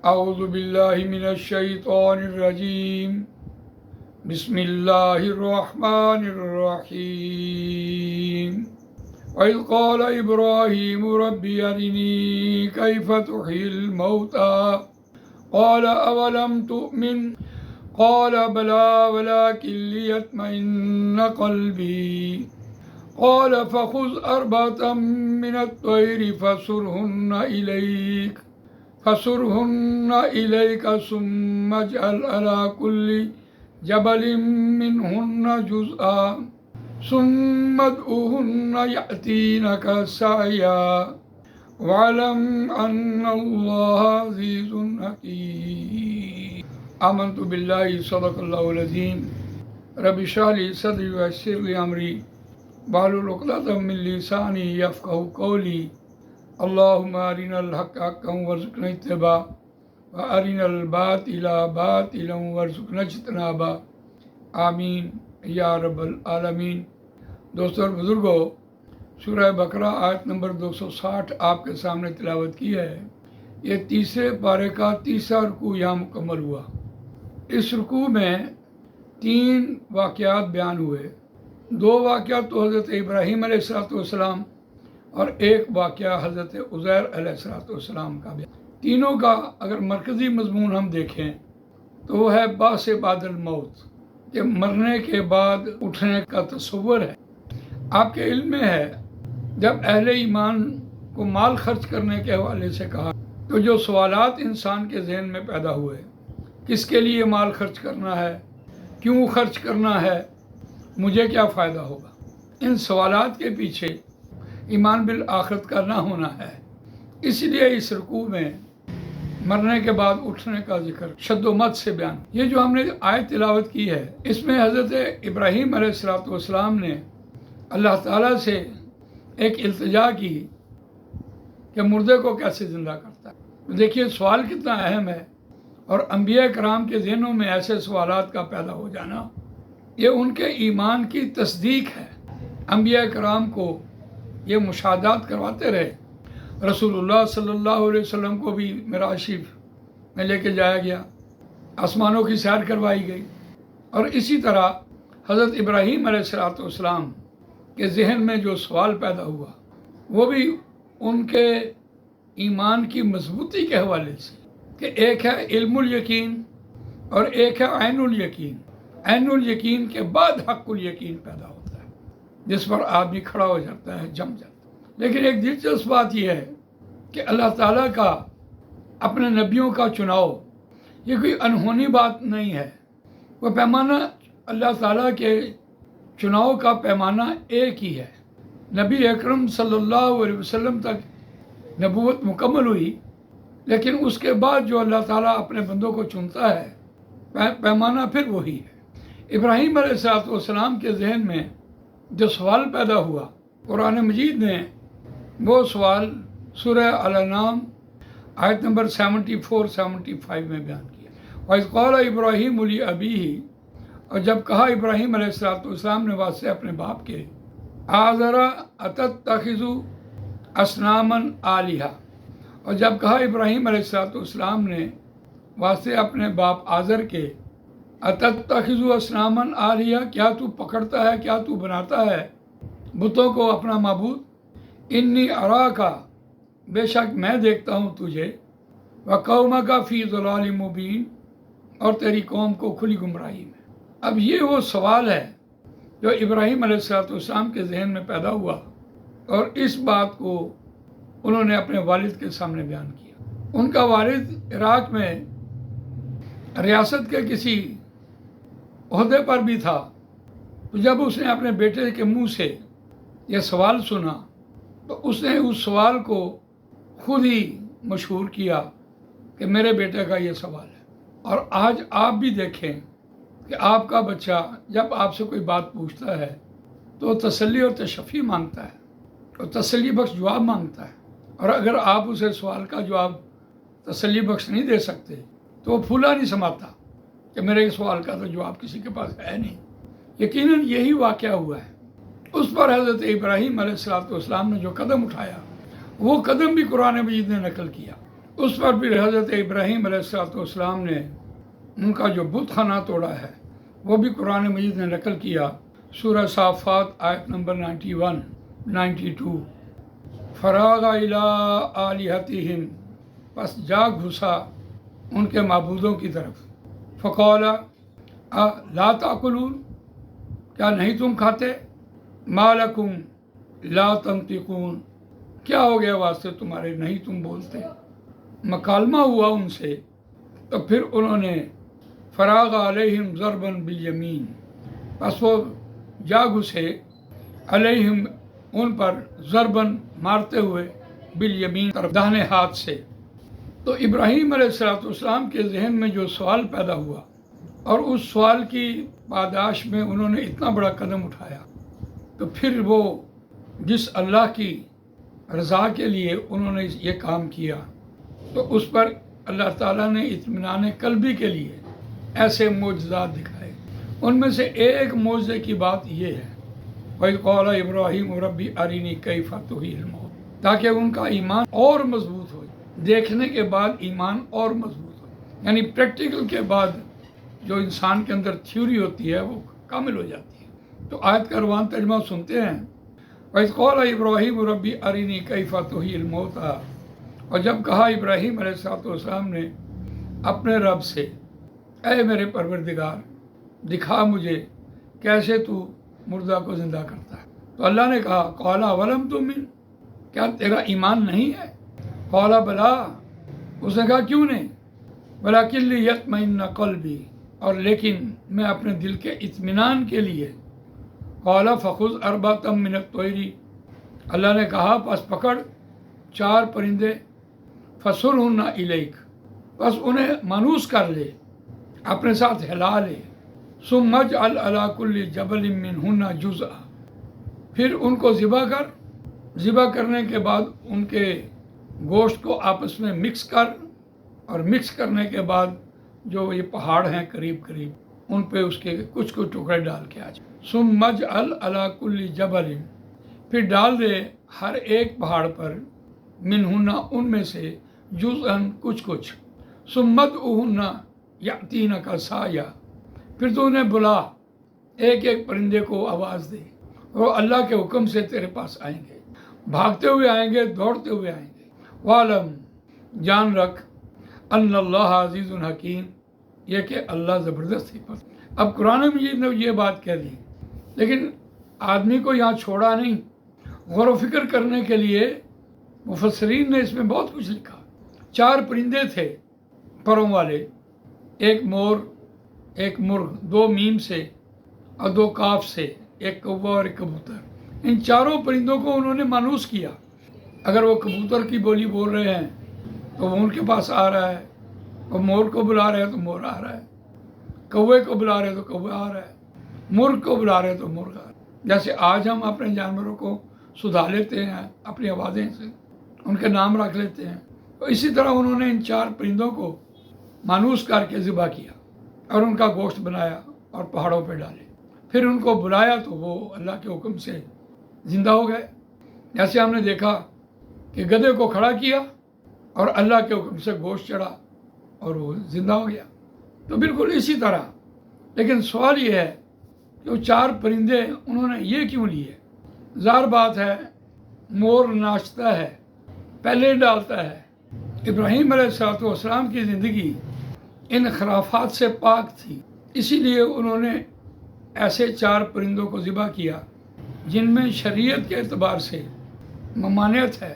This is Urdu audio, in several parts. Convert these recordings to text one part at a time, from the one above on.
اعوذ باللہ من الشیطان الرجیم بسم اللہ الرحمن الرحیم وَإِذْ قَالَ إِبْرَاهِيمُ رَبِّ أَرِنِي كَيْفَ تُحْيِي الْمَوْتَى قَالَ أَوَلَمْ تُؤْمِنْ قَالَ بَلَى وَلَكِنْ لِيَطْمَئِنَّ قَلْبِي قَالَ فَخُذْ أَرْبَعَةً مِنَ الطَّيْرِ فَصُرْهُنَّ إِلَيْكَ ثُمَّ اجْعَلْ عَلَى كُلِّ جَبَلٍ مِّنْهُنَّ جُزْءًا ثُمَّ ادْعُهُنَّ يَأْتِينَكَ سَعْيًا وَاعْلَمْ أَنَّ اللَّهَ عَزِيزٌ حَكِيمٌ آمنت باللہ صدق اللہ العظیم رب اشرح لي صدری ویسر لي امری واحلل عقدۃ من لسانی یفقہوا قولی اللہم ارنا الحق حقا وارزقنا اتباعہ وارنا الباطل باطلا وارزقنا اجتنابہ آمین یا رب العالمین۔ دوستو اور بزرگوں، سورہ بقرہ آیت نمبر 260 آپ کے سامنے تلاوت کی ہے۔ یہ تیسرے پارے کا تیسرا رکوع یہاں مکمل ہوا۔ اس رکوع میں 3 واقعات بیان ہوئے۔ 2 واقعات تو حضرت ابراہیم علیہ السلام اور ایک واقعہ حضرت عزیر علیہ السلام کا بیان۔ تینوں کا اگر مرکزی مضمون ہم دیکھیں تو وہ ہے بعث بعد الموت، کہ مرنے کے بعد اٹھنے کا تصور ہے۔ آپ کے علم میں ہے جب اہل ایمان کو مال خرچ کرنے کے حوالے سے کہا تو جو سوالات انسان کے ذہن میں پیدا ہوئے، کس کے لیے مال خرچ کرنا ہے، کیوں خرچ کرنا ہے، مجھے کیا فائدہ ہوگا، ان سوالات کے پیچھے ایمان بالآخرت کا نہ ہونا ہے۔ اس لیے اس رکوع میں مرنے کے بعد اٹھنے کا ذکر شد و مد سے بیان۔ یہ جو ہم نے آیت تلاوت کی ہے، اس میں حضرت ابراہیم علیہ السلام نے اللہ تعالیٰ سے ایک التجا کی کہ مردے کو کیسے زندہ کرتا ہے۔ دیکھیے سوال کتنا اہم ہے، اور انبیاء کرام کے ذہنوں میں ایسے سوالات کا پیدا ہو جانا یہ ان کے ایمان کی تصدیق ہے۔ انبیاء کرام کو یہ مشاہدات کرواتے رہے۔ رسول اللہ صلی اللہ علیہ وسلم کو بھی معراج شریف میں لے کے جایا گیا، آسمانوں کی سیر کروائی گئی، اور اسی طرح حضرت ابراہیم علیہ السلام کے ذہن میں جو سوال پیدا ہوا وہ بھی ان کے ایمان کی مضبوطی کے حوالے سے، کہ ایک ہے علم الیقین اور ایک ہے عین الیقین۔ عین الیقین کے بعد حق الیقین پیدا ہوتا ہے، جس پر آدمی کھڑا ہو جاتا ہے، جم جاتا ہے۔ لیکن ایک دلچسپ بات یہ ہے کہ اللہ تعالیٰ کا اپنے نبیوں کا چناؤ یہ کوئی انہونی بات نہیں ہے۔ وہ پیمانہ اللہ تعالیٰ کے چناؤ کا پیمانہ ایک ہی ہے۔ نبی اکرم صلی اللہ علیہ وسلم تک نبوت مکمل ہوئی، لیکن اس کے بعد جو اللہ تعالیٰ اپنے بندوں کو چنتا ہے پیمانہ پھر وہی ہے۔ ابراہیم علیہ السلام کے ذہن میں جو سوال پیدا ہوا، قرآن مجید نے وہ سوال سورہ الانعام آیت نمبر 74-75 میں بیان کیا۔ وَإِذْ قَالَ إِبْرَاهِيمُ لِأَبِيهِ، اور جب کہا ابراہیم علیہ السلام نے واسطے اپنے باپ کے، آزر اتتخذ اصناما آلہہ، اور جب کہا ابراہیم علیہ السلام نے واسطے اپنے باپ آزر کے، اتتخذ اصناما آلہہ، کیا تو پکڑتا ہے، کیا تو بناتا ہے بتوں کو اپنا معبود؟ انی اراک، بے شک میں دیکھتا ہوں تجھے، وقومک فی ضلال مبین، اور تیری قوم کو کھلی گمراہی میں۔ اب یہ وہ سوال ہے جو ابراہیم علیہ السلام کے ذہن میں پیدا ہوا، اور اس بات کو انہوں نے اپنے والد کے سامنے بیان کیا۔ ان کا والد عراق میں ریاست کے کسی عہدے پر بھی تھا، تو جب اس نے اپنے بیٹے کے منہ سے یہ سوال سنا تو اس نے اس سوال کو خود ہی مشہور کیا کہ میرے بیٹے کا یہ سوال ہے۔ اور آج آپ بھی دیکھیں کہ آپ کا بچہ جب آپ سے کوئی بات پوچھتا ہے تو تسلی اور تشفی مانگتا ہے، اور تسلی بخش جواب مانگتا ہے، اور اگر آپ اسے سوال کا جواب تسلی بخش نہیں دے سکتے تو وہ پھولا نہیں سماتا کہ میرے سوال کا تو جواب کسی کے پاس ہے نہیں۔ یقیناً یہی واقعہ ہوا ہے۔ اس پر حضرت ابراہیم علیہ السلام نے جو قدم اٹھایا وہ قدم بھی قرآن مجید نے نقل کیا۔ اس پر پھر حضرت ابراہیم علیہ السلام نے ان کا جو بت خانہ توڑا ہے وہ بھی قرآن مجید نے نقل کیا. سورہ صافات آیت نمبر 91 92. فراغ الی آلہتہم، پس جا گھسا ان کے معبودوں کی طرف. فقال لا تاکلون، کیا نہیں تم کھاتے؟ ما لکم لا تنطقون، کیا ہو گیا واسطے تمہارے نہیں تم بولتے؟ مکالمہ ہوا ان سے تو پھر انہوں نے فراغ علیہم ضربا بالیمین، پس وہ جا گھسے علیہم ان پر ضرباً مارتے ہوئے بالیمین طرف داہنے ہاتھ سے. تو ابراہیم علیہ السلام کے ذہن میں جو سوال پیدا ہوا اور اس سوال کی پاداش میں انہوں نے اتنا بڑا قدم اٹھایا، تو پھر وہ جس اللہ کی رضا کے لیے انہوں نے یہ کام کیا تو اس پر اللہ تعالیٰ نے اطمینان قلبی کے لیے ایسے معجزات دکھائے. ان میں سے ایک معجزے کی بات یہ ہے وَإِذْ قَالَ إِبْرَاهِيمُ رَبِّ أَرِنِي كَيْفَ تُحْيِي الْمَوْتَىٰ، تاکہ ان کا ایمان اور مضبوط ہو، دیکھنے کے بعد ایمان اور مضبوط ہو. یعنی پریکٹیکل کے بعد جو انسان کے اندر تھیوری ہوتی ہے وہ کامل ہو جاتی ہے. تو آیت کا روان ترجمہ سنتے ہیں. وَإِذْ قَالَ إِبْرَاهِيمُ رَبِّ أَرِنِي كَيْفَ تُحْيِي الْمَوْتَىٰ، اور جب کہا ابراہیم علیہ السلام نے اپنے رب سے، اے میرے پروردگار دکھا مجھے کیسے تو مردہ کو زندہ کرتا ہے. تو اللہ نے کہا قَالَ وَلَمْ تُؤْمِنْ، کیا تیرا ایمان نہیں ہے؟ قَالَ بَلَىٰ، اس نے کہا کیوں نہیں؟ وَلَٰكِن لِيَطْمَئِنَّ قَلْبِي، اور لیکن میں اپنے دل کے اطمینان کے لیے. قَالَ فَخُذْ أَرْبَعَةً مِّنَ الطَّيْرِ، اللہ نے کہا پس پکڑ 4 پرندے، فَصُرْهُنَّ إِلَيْكَ، بس انہیں مانوس کر لے، اپنے ساتھ ہلا لے. ثُمَّ اجْعَلْ عَلَىٰ كُلِّ جَبَلٍ مِّنْهُنَّ جُزْءًا، پھر ان کو ذبح کر، ذبح کرنے کے بعد ان کے گوشت کو آپس میں مکس کر، اور مکس کرنے کے بعد جو یہ پہاڑ ہیں قریب قریب ان پہ اس کے کچھ ٹکڑے ڈال کے آ جائے. ثُمَّ اجْعَلْ عَلَىٰ كُلِّ جَبَلٍ، پھر ڈال دے ہر ایک پہاڑ پر، مِّنْهُنَّ ان میں سے، جُزْءً کچھ. ثُمَّ ادْعُوهُنَّ يَأْتِينَكَ سَعْيًا، پھر تو انہیں بلا، ایک ایک پرندے کو آواز دے، وہ اللہ کے حکم سے تیرے پاس آئیں گے، بھاگتے ہوئے آئیں گے، دوڑتے ہوئے آئیں گے. وَعْلَمْ، جان رکھ، ان اللہ عزیز حکیم، یہ کہ اللہ زبردست حکمت. اب قرآن مجید نے یہ بات کہہ دی، لیکن آدمی کو یہاں چھوڑا نہیں. غور و فکر کرنے کے لیے مفسرین نے اس میں بہت کچھ لکھا. 4 پرندے تھے پروں والے، ایک مور، ایک مرغ، 2 میم سے اور 2 کاف سے، ایک کوا اور ایک کبوتر. ان 4 پرندوں کو انہوں نے مانوس کیا. اگر وہ کبوتر کی بولی بول رہے ہیں تو وہ ان کے پاس آ رہا ہے، وہ مور کو بلا رہے ہیں تو مور آ رہا ہے، کوے کو بلا رہے ہیں تو کوے آ رہا ہے، مرغ کو بلا رہے ہیں تو مرغ آ رہا ہے. جیسے آج ہم اپنے جانوروں کو سدھا لیتے ہیں اپنی آوازیں سے، ان کے نام رکھ لیتے ہیں، تو اسی طرح انہوں نے ان 4 پرندوں کو مانوس کر کے ذبح کیا اور ان کا گوشت بنایا اور پہاڑوں پہ ڈالے. پھر ان کو بلایا تو وہ اللہ کے حکم سے زندہ ہو گئے. جیسے ہم نے دیکھا کہ گدھے کو کھڑا کیا اور اللہ کے حکم سے گوشت چڑھا اور وہ زندہ ہو گیا. تو بالکل اسی طرح. لیکن سوال یہ ہے کہ وہ 4 پرندے انہوں نے یہ کیوں لیے؟ ظاہر بات ہے مور ناچتا ہے، پہلے ڈالتا ہے. ابراہیم علیہ السلام کی زندگی ان خرافات سے پاک تھی، اسی لیے انہوں نے ایسے 4 پرندوں کو ذبح کیا جن میں شریعت کے اعتبار سے ممانعت ہے.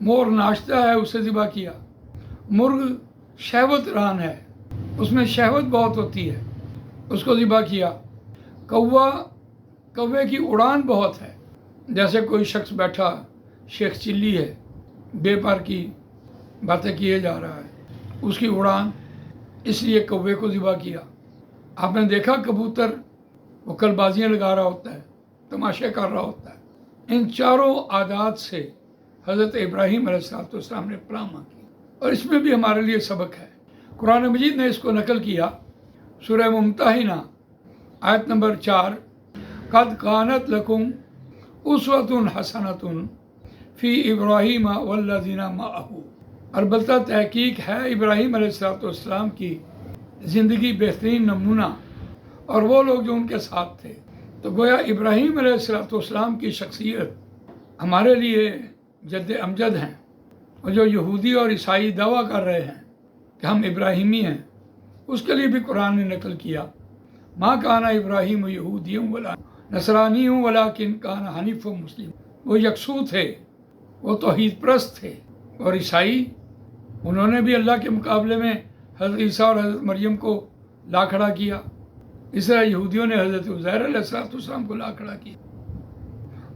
مور ناچتا ہے، اسے ذبح کیا. مرغ شہوت ران ہے، اس میں شہوت بہت ہوتی ہے، اس کو ذبح کیا. کوے کی اڑان بہت ہے، جیسے کوئی شخص بیٹھا شیخ چلی ہے، بے پر کی باتیں کیے جا رہا ہے، اس کی اڑان، اس لیے کوے کو ذبح کیا. آپ نے دیکھا کبوتر وہ کل بازیاں لگا رہا ہوتا ہے، تماشے کر رہا ہوتا ہے. ان 4 عادات سے حضرت ابراہیم علیہ السلام نے پناہ مانگی، اور اس میں بھی ہمارے لیے سبق ہے. قرآن مجید نے اس کو نقل کیا. سورہ ممتحنہ آیت نمبر 4، قد کانت لکم اسوۃ حسنۃ فی ابراہیم والذین معہ، البتہ تحقیق ہے ابراہیم علیہ السلام کی زندگی بہترین نمونہ اور وہ لوگ جو ان کے ساتھ تھے. تو گویا ابراہیم علیہ السلام کی شخصیت ہمارے لیے جد امجد ہیں. اور جو یہودی اور عیسائی دعویٰ کر رہے ہیں کہ ہم ابراہیمی ہیں، اس کے لیے بھی قرآن نے نقل کیا، ما کان ابراہیم یہودی ولا نصرانی ولکن کان حنیف مسلم. وہ یکسو تھے، وہ توحید پرست تھے. اور عیسائی، انہوں نے بھی اللہ کے مقابلے میں حضرت عیسیٰ اور حضرت مریم کو لا کھڑا کیا. اس طرح یہودیوں نے حضرت عزیر علیہ السلام کو لا کھڑا کیا.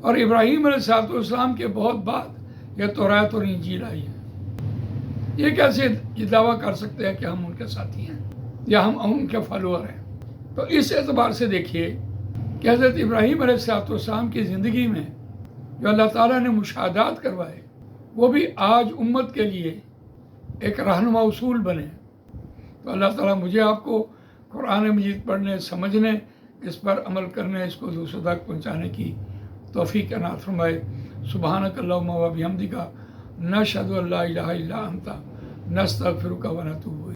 اور ابراہیم علیہ السلام کے بہت بعد یہ توراۃ اور انجیل آئی ہے. یہ کیسے یہ دعویٰ کر سکتے ہیں کہ ہم ان کے ساتھی ہیں یا ہم ان کے فالوور ہیں؟ تو اس اعتبار سے دیکھیے کہ حضرت ابراہیم علیہ السلام کی زندگی میں جو اللہ تعالیٰ نے مشاہدات کروائے، وہ بھی آج امت کے لیے ایک رہنما اصول بنے. تو اللہ تعالیٰ مجھے آپ کو قرآن مجید پڑھنے، سمجھنے، اس پر عمل کرنے، اس کو دوسروں تک پہنچانے کی توفیق عنایت فرمائے. سبحانک اللہم و بحمدک، نشہد ان لا الہ الا انت، نستغفرک و نتوب الیک.